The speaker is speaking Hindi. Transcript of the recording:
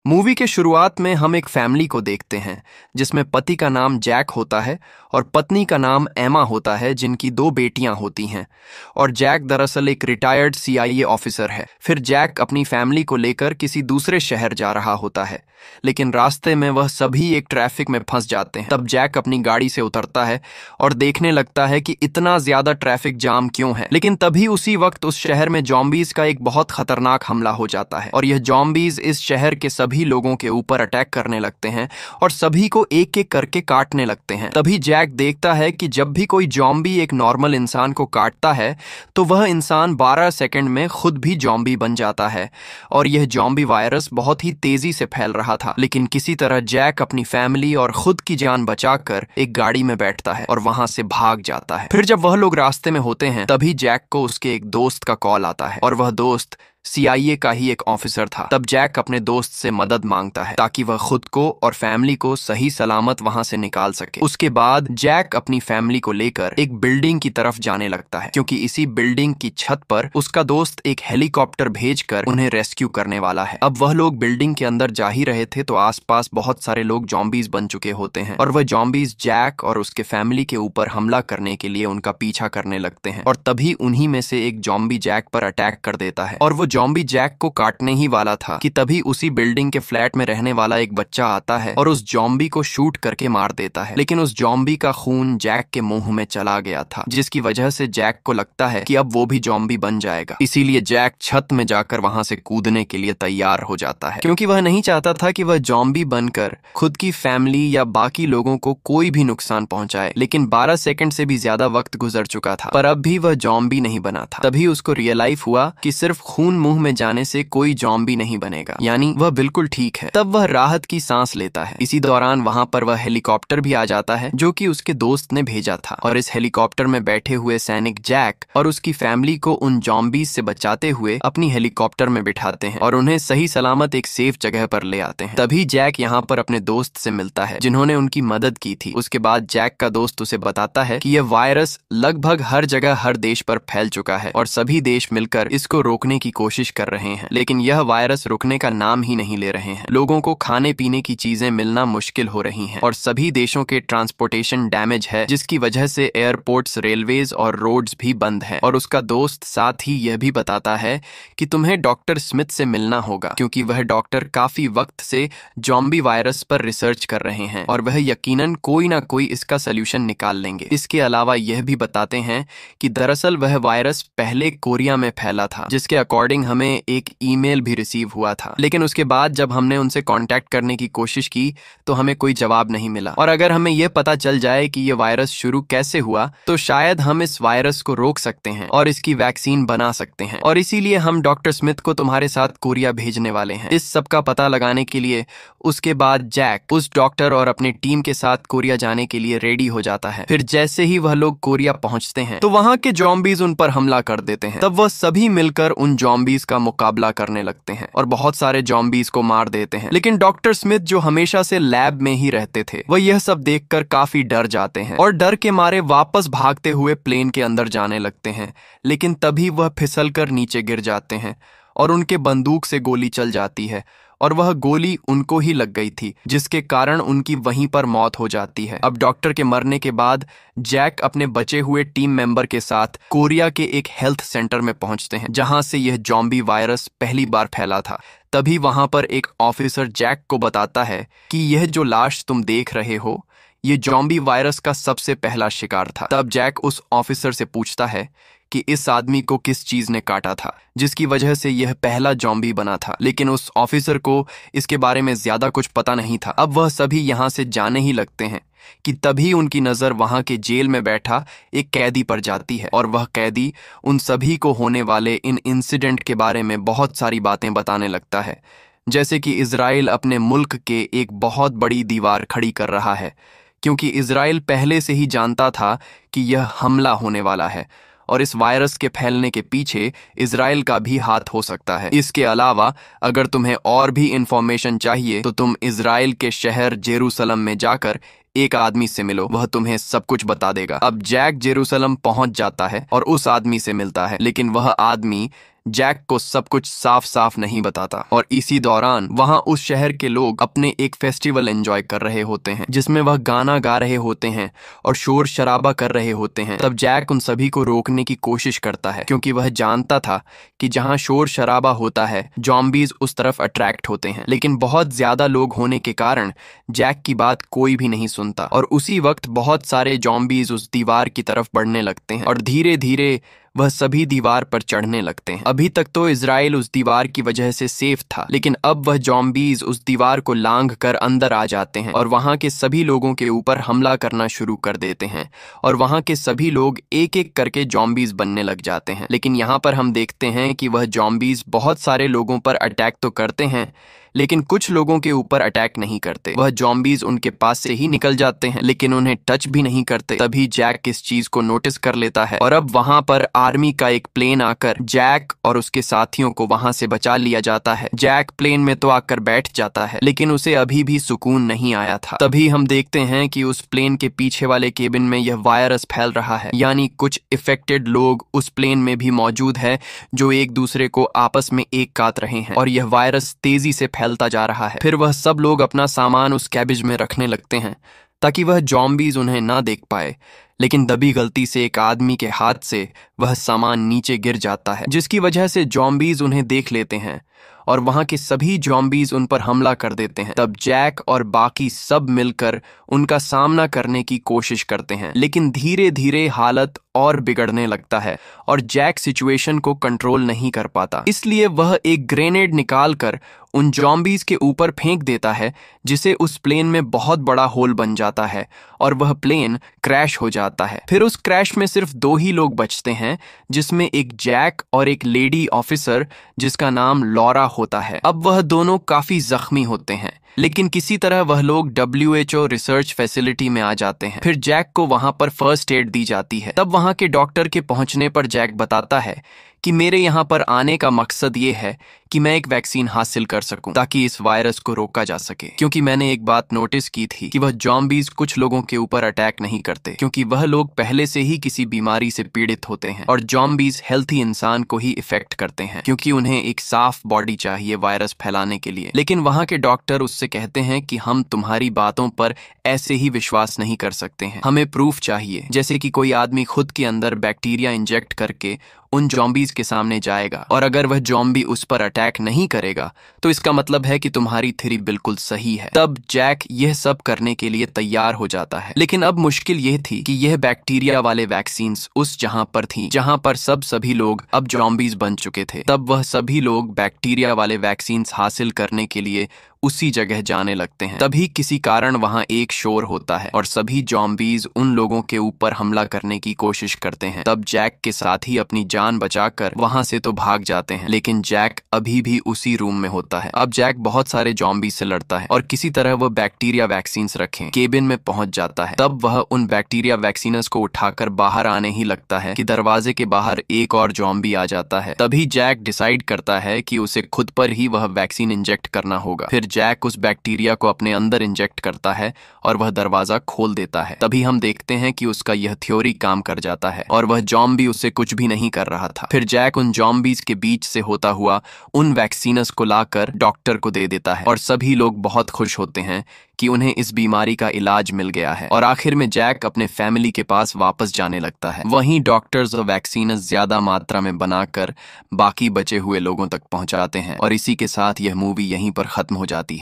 मूवी के शुरुआत में हम एक फैमिली को देखते हैं जिसमें पति का नाम जैक होता है और पत्नी का नाम एमा होता है, जिनकी दो बेटियां होती हैं। और जैक दरअसल एक रिटायर्ड CIA ऑफिसर है। फिर जैक अपनी फैमिली को लेकर किसी दूसरे शहर जा रहा होता है, लेकिन रास्ते में वह सभी एक ट्रैफिक में फंस जाते हैं। तब जैक अपनी गाड़ी से उतरता है और देखने लगता है कि इतना ज्यादा ट्रैफिक जाम क्यों है। लेकिन तभी उसी वक्त उस शहर में जॉम्बीज का एक बहुत खतरनाक हमला हो जाता है और यह जॉम्बीज इस शहर के सभी लोगों के ऊपर अटैक करने लगते हैं और सभी को एक एक करके काटने लगते हैं। तभी जैक देखता है कि जब भी कोई जॉम्बी एक नॉर्मल इंसान को काटता है तो वह इंसान 12 सेकंड में खुद भी जॉम्बी बन जाता है और यह जॉम्बी वायरस बहुत ही तेजी से फैल रहा था। लेकिन किसी तरह जैक अपनी फैमिली और खुद की जान बचाकर एक गाड़ी में बैठता है और वहां से भाग जाता है। फिर जब वह लोग रास्ते में होते हैं तभी जैक को उसके एक दोस्त का कॉल आता है और वह दोस्त CIA का ही एक ऑफिसर था। तब जैक अपने दोस्त से मदद मांगता है ताकि वह खुद को और फैमिली को सही सलामत वहां से निकाल सके। उसके बाद जैक अपनी फैमिली को लेकर एक बिल्डिंग की तरफ जाने लगता है, क्योंकि इसी बिल्डिंग की छत पर उसका दोस्त एक हेलीकॉप्टर भेजकर उन्हें रेस्क्यू करने वाला है। अब वह लोग बिल्डिंग के अंदर जा ही रहे थे तो आसपास बहुत सारे लोग जॉम्बीज बन चुके होते हैं और वह जॉम्बीज जैक और उसके फैमिली के ऊपर हमला करने के लिए उनका पीछा करने लगते हैं। और तभी उन्हीं में से एक जॉम्बी जैक पर अटैक कर देता है और वो जॉम्बी जैक को काटने ही वाला था कि तभी उसी बिल्डिंग के फ्लैट में रहने वाला एक बच्चा आता है और उस जॉम्बी को शूट करके मार देता है। लेकिन उस जॉम्बी का खून जैक के मुंह में चला गया था, जिसकी वजह से जैक को लगता है कि अब वो भी जॉम्बी बन जाएगा। इसीलिए जैक छत में जाकर वहां से कूदने के लिए तैयार हो जाता है, क्योंकि वह नहीं चाहता था कि वह जॉम्बी बनकर खुद की फैमिली या बाकी लोगों को कोई भी नुकसान पहुंचाए। लेकिन 12 सेकंड से भी ज्यादा वक्त गुजर चुका था पर अब भी वह जॉम्बी नहीं बना था। तभी उसको रियलाइज हुआ कि सिर्फ खून मुंह में जाने से कोई जॉम्बी नहीं बनेगा, यानी वह बिल्कुल ठीक है। तब वह राहत की सांस लेता है। इसी दौरान वहां पर वह हेलीकॉप्टर भी आ जाता है जो कि उसके दोस्त ने भेजा था और इस हेलीकॉप्टर में बैठे हुए सैनिक जैक और उसकी फैमिली को उन जॉम्बीज से बचाते हुए अपनी हेलीकॉप्टर में बिठाते हैं और उन्हें सही सलामत एक सेफ जगह पर ले आते हैं। तभी जैक यहाँ पर अपने दोस्त से मिलता है जिन्होंने उनकी मदद की थी। उसके बाद जैक का दोस्त उसे बताता है कि यह वायरस लगभग हर जगह हर देश पर फैल चुका है और सभी देश मिलकर इसको रोकने की कोशिश कर रहे हैं, लेकिन यह वायरस रुकने का नाम ही नहीं ले रहे हैं। लोगों को खाने पीने की चीजें मिलना मुश्किल हो रही हैं और सभी देशों के ट्रांसपोर्टेशन डैमेज है, जिसकी वजह से एयरपोर्ट्स, रेलवेज और रोड्स भी बंद हैं। और उसका दोस्त साथ ही यह भी बताता है कि तुम्हें डॉक्टर स्मिथ से मिलना होगा, क्योंकि वह डॉक्टर काफी वक्त से जॉम्बी वायरस पर रिसर्च कर रहे हैं और वह यकीनन कोई ना कोई इसका सल्यूशन निकाल लेंगे। इसके अलावा यह भी बताते हैं कि दरअसल वह वायरस पहले कोरिया में फैला था, जिसके अकॉर्डिंग हमें एक ईमेल भी रिसीव हुआ था। लेकिन उसके बाद जब हमने उनसे कांटेक्ट करने की कोशिश की तो हमें कोई जवाब नहीं मिला। और अगर हमें यह पता चल जाए कि यह वायरस शुरू कैसे हुआ तो शायद हम इस वायरस को रोक सकते हैं और इसकी वैक्सीन बना सकते हैं। और इसीलिए हम डॉक्टर स्मिथ को तुम्हारे साथ कोरिया भेजने वाले हैं। इस सब का पता लगाने के लिए उसके बाद जैक उस डॉक्टर और अपनी टीम के साथ कोरिया जाने के लिए रेडी हो जाता है। फिर जैसे ही वह लोग कोरिया पहुंचते हैं तो वहां के जॉम्बीज उन पर हमला कर देते हैं। तब वह सभी मिलकर उन जॉम्बीज का मुकाबला करने लगते हैं और बहुत सारे जॉम्बीज को मार देते हैं। लेकिन डॉक्टर स्मिथ, जो हमेशा से लैब में ही रहते थे, वह यह सब देखकर काफी डर जाते हैं और डर के मारे वापस भागते हुए प्लेन के अंदर जाने लगते हैं। लेकिन तभी वह फिसलकर नीचे गिर जाते हैं और उनके बंदूक से गोली चल जाती है और वह गोली उनको ही लग गई थी, जिसके कारण उनकी वहीं पर मौत हो जाती है। अब डॉक्टर के मरने के बाद जैक अपने बचे हुए टीम मेंबर के साथ कोरिया के एक हेल्थ सेंटर में पहुंचते हैं जहां से यह जॉम्बी वायरस पहली बार फैला था। तभी वहां पर एक ऑफिसर जैक को बताता है कि यह जो लाश तुम देख रहे हो ये जॉम्बी वायरस का सबसे पहला शिकार था। तब जैक उस ऑफिसर से पूछता है कि इस आदमी को किस चीज ने काटा था जिसकी वजह से यह पहला जॉम्बी बना था। लेकिन उस ऑफिसर को इसके बारे में ज्यादा कुछ पता नहीं था। अब वह सभी यहां से जाने ही लगते हैं कि तभी उनकी नजर वहां के जेल में बैठा एक कैदी पर जाती है और वह कैदी उन सभी को होने वाले इन इंसिडेंट के बारे में बहुत सारी बातें बताने लगता है, जैसे कि इजराइल अपने मुल्क के एक बहुत बड़ी दीवार खड़ी कर रहा है, क्योंकि इजराइल पहले से ही जानता था कि यह हमला होने वाला है और इस वायरस के फैलने के पीछे इजराइल का भी हाथ हो सकता है। इसके अलावा अगर तुम्हें और भी इंफॉर्मेशन चाहिए तो तुम इजराइल के शहर जेरूसलम में जाकर एक आदमी से मिलो, वह तुम्हें सब कुछ बता देगा। अब जैक जेरूसलम पहुंच जाता है और उस आदमी से मिलता है, लेकिन वह आदमी जैक को सब कुछ साफ साफ नहीं बताता। और इसी दौरान वहां उस शहर के लोग अपने एक फेस्टिवल एंजॉय कर रहे होते हैं जिसमें वह गाना गा रहे होते हैं और शोर शराबा कर रहे होते हैं। तब जैक उन सभी को रोकने की कोशिश करता है क्योंकि वह जानता था कि जहां शोर शराबा होता है ज़ॉम्बीज़ उस तरफ अट्रैक्ट होते हैं, लेकिन बहुत ज्यादा लोग होने के कारण जैक की बात कोई भी नहीं सुनता। और उसी वक्त बहुत सारे ज़ॉम्बीज़ उस दीवार की तरफ बढ़ने लगते हैं और धीरे धीरे वह सभी दीवार पर चढ़ने लगते हैं। अभी तक तो इजराइल उस दीवार की वजह से सेफ था, लेकिन अब वह ज़ॉम्बीज़ उस दीवार को लांघ कर अंदर आ जाते हैं और वहां के सभी लोगों के ऊपर हमला करना शुरू कर देते हैं और वहां के सभी लोग एक एक करके ज़ॉम्बीज़ बनने लग जाते हैं। लेकिन यहाँ पर हम देखते हैं कि वह ज़ॉम्बीज़ बहुत सारे लोगों पर अटैक तो करते हैं, लेकिन कुछ लोगों के ऊपर अटैक नहीं करते। वह ज़ॉम्बीज़ उनके पास से ही निकल जाते हैं लेकिन उन्हें टच भी नहीं करते। तभी जैक इस चीज को नोटिस कर लेता है और अब वहां पर आर्मी का एक प्लेन आकर जैक और उसके साथियों को वहां से बचा लिया जाता है। जैक प्लेन में तो आकर बैठ जाता है लेकिन उसे अभी भी सुकून नहीं आया था। तभी हम देखते हैं कि उस प्लेन के पीछे वाले केबिन में यह वायरस फैल रहा है, यानी कुछ इफेक्टेड लोग उस प्लेन में भी मौजूद है जो एक दूसरे को आपस में एक काट रहे हैं और यह वायरस तेजी से फैलता जा रहा है। फिर वह सब लोग अपना सामान उस कैबिज में रखने लगते हैं ताकि वह ज़ॉम्बीज़ उन्हें ना देख पाए, लेकिन तभी गलती से एक आदमी के हाथ से वह सामान नीचे गिर जाता है जिसकी वजह से ज़ॉम्बीज़ उन्हें देख लेते हैं और वहां के सभी ज़ॉम्बीज़ उन पर हमला कर देते हैं। तब जैक और बाकी सब मिलकर उनका सामना करने की कोशिश करते हैं, लेकिन धीरे धीरे हालत और बिगड़ने लगता है और जैक सिचुएशन को कंट्रोल नहीं कर पाता। इसलिए वह एक ग्रेनेड निकालकर उन ज़ॉम्बीज़ के ऊपर फेंक देता है जिसे उस प्लेन में बहुत बड़ा होल बन जाता है और वह प्लेन क्रैश हो जाता है। फिर उस क्रैश में सिर्फ 2 ही लोग बचते हैं, जिसमें एक जैक और एक लेडी ऑफिसर जिसका नाम लॉरा होता है। अब वह दोनों काफी जख्मी होते हैं, लेकिन किसी तरह वह लोग WHO रिसर्च फैसिलिटी में आ जाते हैं। फिर जैक को वहां पर फर्स्ट एड दी जाती है। तब वहां के डॉक्टर के पहुंचने पर जैक बताता है कि मेरे यहाँ पर आने का मकसद ये है कि मैं एक वैक्सीन हासिल कर सकूं ताकि इस वायरस को रोका जा सके, क्योंकि मैंने एक बात नोटिस की थी कि वह ज़ॉम्बीज़ कुछ लोगों के ऊपर अटैक नहीं करते क्योंकि वह लोग पहले से ही किसी बीमारी से पीड़ित होते हैं और ज़ॉम्बीज़ हेल्थी इंसान को ही इफेक्ट करते हैं क्योंकि उन्हें एक साफ बॉडी चाहिए वायरस फैलाने के लिए। लेकिन वहां के डॉक्टर उससे कहते हैं कि हम तुम्हारी बातों पर ऐसे ही विश्वास नहीं कर सकते हैं, हमें प्रूफ चाहिए, जैसे कि कोई आदमी खुद के अंदर बैक्टीरिया इंजेक्ट करके उन ज़ॉम्बीज़ के सामने जाएगा और अगर वह ज़ॉम्बी उस पर अटैक नहीं करेगा तो इसका मतलब है कि तुम्हारी थ्योरी बिल्कुल सही है। तब जैक यह सब करने के लिए तैयार हो जाता है, लेकिन अब मुश्किल यह थी कि यह बैक्टीरिया वाले वैक्सीन्स उस जहां पर थी जहां पर सभी लोग अब ज़ॉम्बीज़ बन चुके थे। तब वह सभी लोग बैक्टीरिया वाले वैक्सीन्स हासिल करने के लिए उसी जगह जाने लगते हैं। तभी किसी कारण वहां एक शोर होता है और सभी ज़ॉम्बीज़ उन लोगों के ऊपर हमला करने की कोशिश करते हैं। तब जैक के साथ ही अपनी जान बचाकर वहां से तो भाग जाते हैं, लेकिन जैक अभी भी उसी रूम में होता है। अब जैक बहुत सारे ज़ॉम्बीज़ से लड़ता है और किसी तरह वह बैक्टीरिया वैक्सीन्स रखे केबिन में पहुंच जाता है। तब वह उन बैक्टीरिया वैक्सीनस को उठाकर बाहर आने ही लगता है कि दरवाजे के बाहर एक और ज़ॉम्बी आ जाता है। तभी जैक डिसाइड करता है कि उसे खुद पर ही वह वैक्सीन इंजेक्ट करना होगा। फिर जैक उस बैक्टीरिया को अपने अंदर इंजेक्ट करता है और वह दरवाजा खोल देता है। तभी हम देखते हैं कि उसका यह थ्योरी काम कर जाता है और वह ज़ॉम्बी उससे कुछ भी नहीं कर रहा था। फिर जैक उन ज़ॉम्बीज़ के बीच से होता हुआ उन वैक्सीनस को लाकर डॉक्टर को दे देता है और सभी लोग बहुत खुश होते हैं कि उन्हें इस बीमारी का इलाज मिल गया है और आखिर में जैक अपने फैमिली के पास वापस जाने लगता है। वहीं डॉक्टर्स और वैक्सीनस ज्यादा मात्रा में बनाकर बाकी बचे हुए लोगों तक पहुंचाते हैं और इसी के साथ यह मूवी यहीं पर खत्म हो जाती है।